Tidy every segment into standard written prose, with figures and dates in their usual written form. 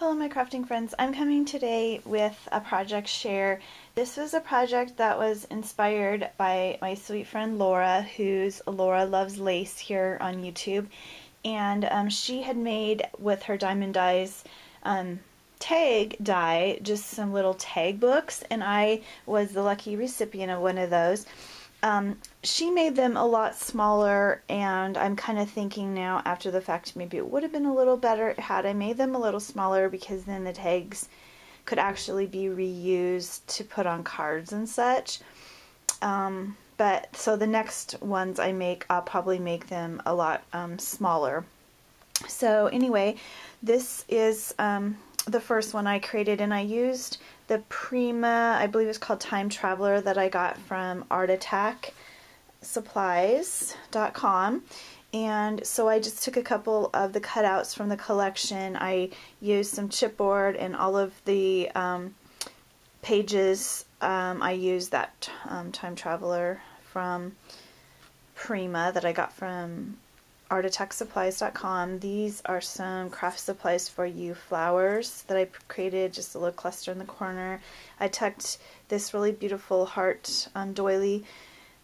Hello my crafting friends, I'm coming today with a project share. This was a project that was inspired by my sweet friend Laura, who's Lauraluvslace here on YouTube, and she had made with her diamond dies tag die just some little tag books, and I was the lucky recipient of one of those. She made them a lot smaller, and I'm kind of thinking now after the fact maybe it would have been a little better had I made them a little smaller, because then the tags could actually be reused to put on cards and such. But so the next ones I make, I'll probably make them a lot smaller. So anyway, this is the first one I created, and I used the Prima, I believe it's called Time Traveler, that I got from artattacksupplies.com. And so I just took a couple of the cutouts from the collection. I used some chipboard, and all of the pages I used that Time Traveler from Prima that I got from artattacksupplies.com. These are some craft supplies for you flowers that I created, just a little cluster in the corner. I tucked this really beautiful heart doily.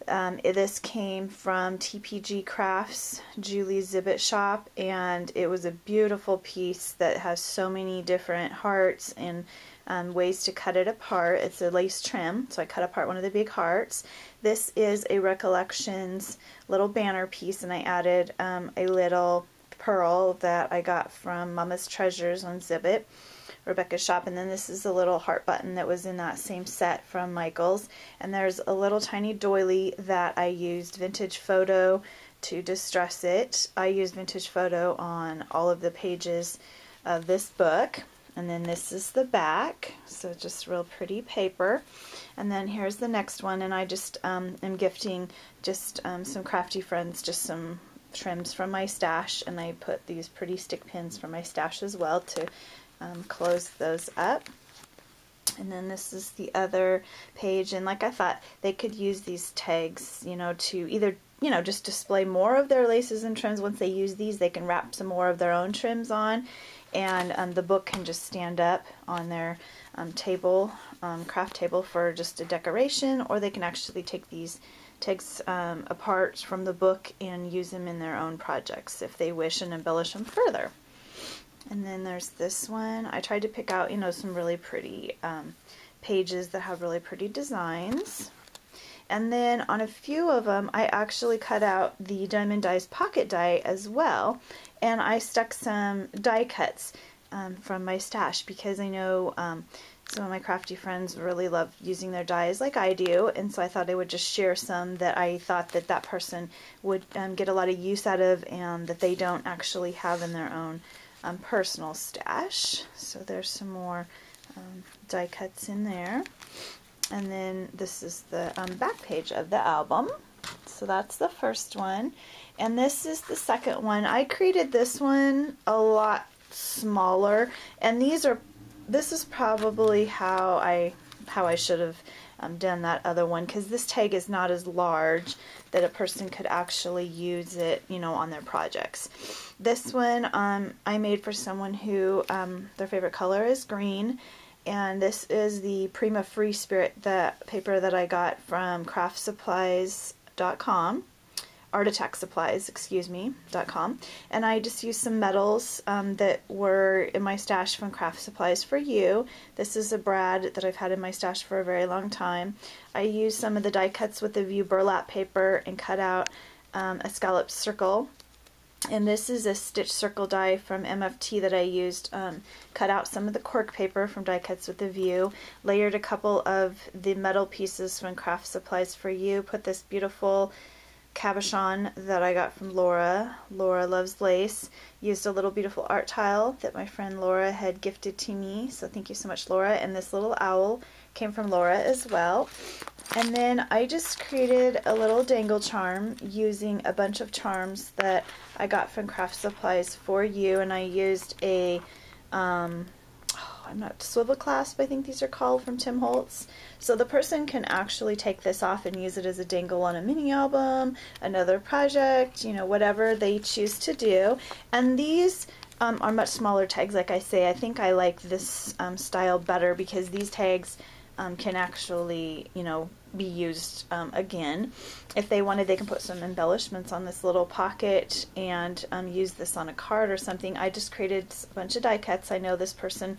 This came from TPG Crafts, Julie's Zibbit shop, and it was a beautiful piece that has so many different hearts and ways to cut it apart. It's a lace trim, so I cut apart one of the big hearts. This is a Recollections little banner piece, and I added a little pearl that I got from Mama's Treasures on Zibbit, Rebecca's shop. And then this is a little heart button that was in that same set from Michael's. And there's a little tiny doily that I used Vintage Photo to distress it. I used Vintage Photo on all of the pages of this book. And then this is the back, so just real pretty paper. And then here's the next one, and I just am gifting just some crafty friends just some trims from my stash, and I put these pretty stick pins from my stash as well to close those up. And then this is the other page, and like I thought, they could use these tags, you know, to either, you know, just display more of their laces and trims. Once they use these, they can wrap some more of their own trims on, and the book can just stand up on their table, craft table, for just a decoration, or they can actually take these tags apart from the book and use them in their own projects if they wish, and embellish them further. And then there's this one. I tried to pick out, you know, some really pretty pages that have really pretty designs. And then on a few of them, I actually cut out the Diamond Dies pocket die as well. And I stuck some die cuts from my stash, because I know some of my crafty friends really love using their dies like I do. And so I thought I would just share some that I thought that that person would get a lot of use out of, and that they don't actually have in their own personal stash. So there's some more die cuts in there. And then this is the back page of the album. So that's the first one. And this is the second one. I created this one a lot smaller, and this is probably how I should have done that other one, because this tag is not as large that a person could actually use it, you know, on their projects. This one I made for someone who their favorite color is green. And this is the Prima Free Spirit, the paper that I got from craftsupplies.com, artattacksupplies.com. And I just used some metals that were in my stash from Craft Supplies for You. This is a brad that I've had in my stash for a very long time. I used some of the die cuts with the View burlap paper and cut out a scalloped circle. And this is a stitch circle die from MFT that I used, cut out some of the cork paper from Die Cuts with the View, layered a couple of the metal pieces from Craft Supplies for You, put this beautiful cabochon that I got from Laura Loves Lace, used a little beautiful art tile that my friend Laura had gifted to me, so thank you so much, Laura. And this little owl came from Laura as well. And then I just created a little dangle charm using a bunch of charms that I got from Craft Supplies for You, and I used a swivel clasp, I think these are called, from Tim Holtz. So the person can actually take this off and use it as a dangle on a mini album, another project, you know, whatever they choose to do. And these are much smaller tags. Like I say, I think I like this style better because these tags can actually, you know, be used again. If they wanted, they can put some embellishments on this little pocket and use this on a card or something. I just created a bunch of die cuts. I know this person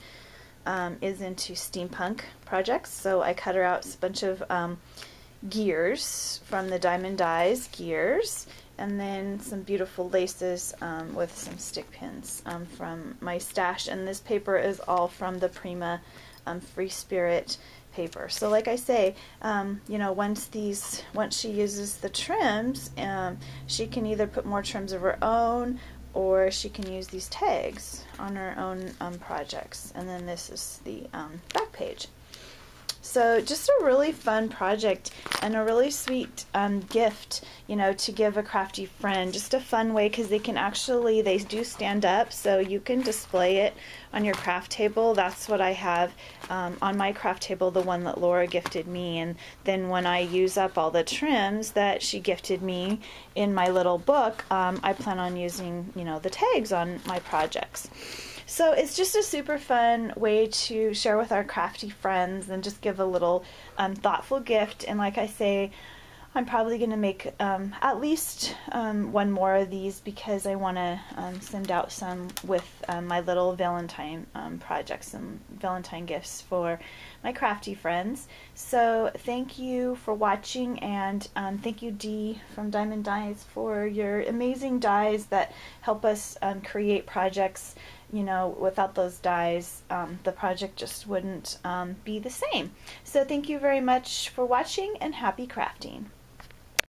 is into steampunk projects, so I cut her out a bunch of gears from the Diamond Dies gears, and then some beautiful laces with some stick pins from my stash. And this paper is all from the Prima Free Spirit paper. So like I say, you know, once she uses the trims, she can either put more trims of her own, or she can use these tags on her own projects. And then this is the back page. So just a really fun project and a really sweet gift, you know, to give a crafty friend. Just a fun way, because they do stand up, so you can display it on your craft table. That's what I have on my craft table, the one that Laura gifted me. And then when I use up all the trims that she gifted me in my little book, I plan on using, you know, the tags on my projects. So it's just a super fun way to share with our crafty friends and just give a little thoughtful gift. And like I say, I'm probably going to make at least one more of these, because I want to send out some with my little Valentine projects, some Valentine gifts for my crafty friends. So thank you for watching, and thank you, Dee from Diamond Dies, for your amazing dies that help us create projects. You know, without those dies, the project just wouldn't be the same. So thank you very much for watching, and happy crafting.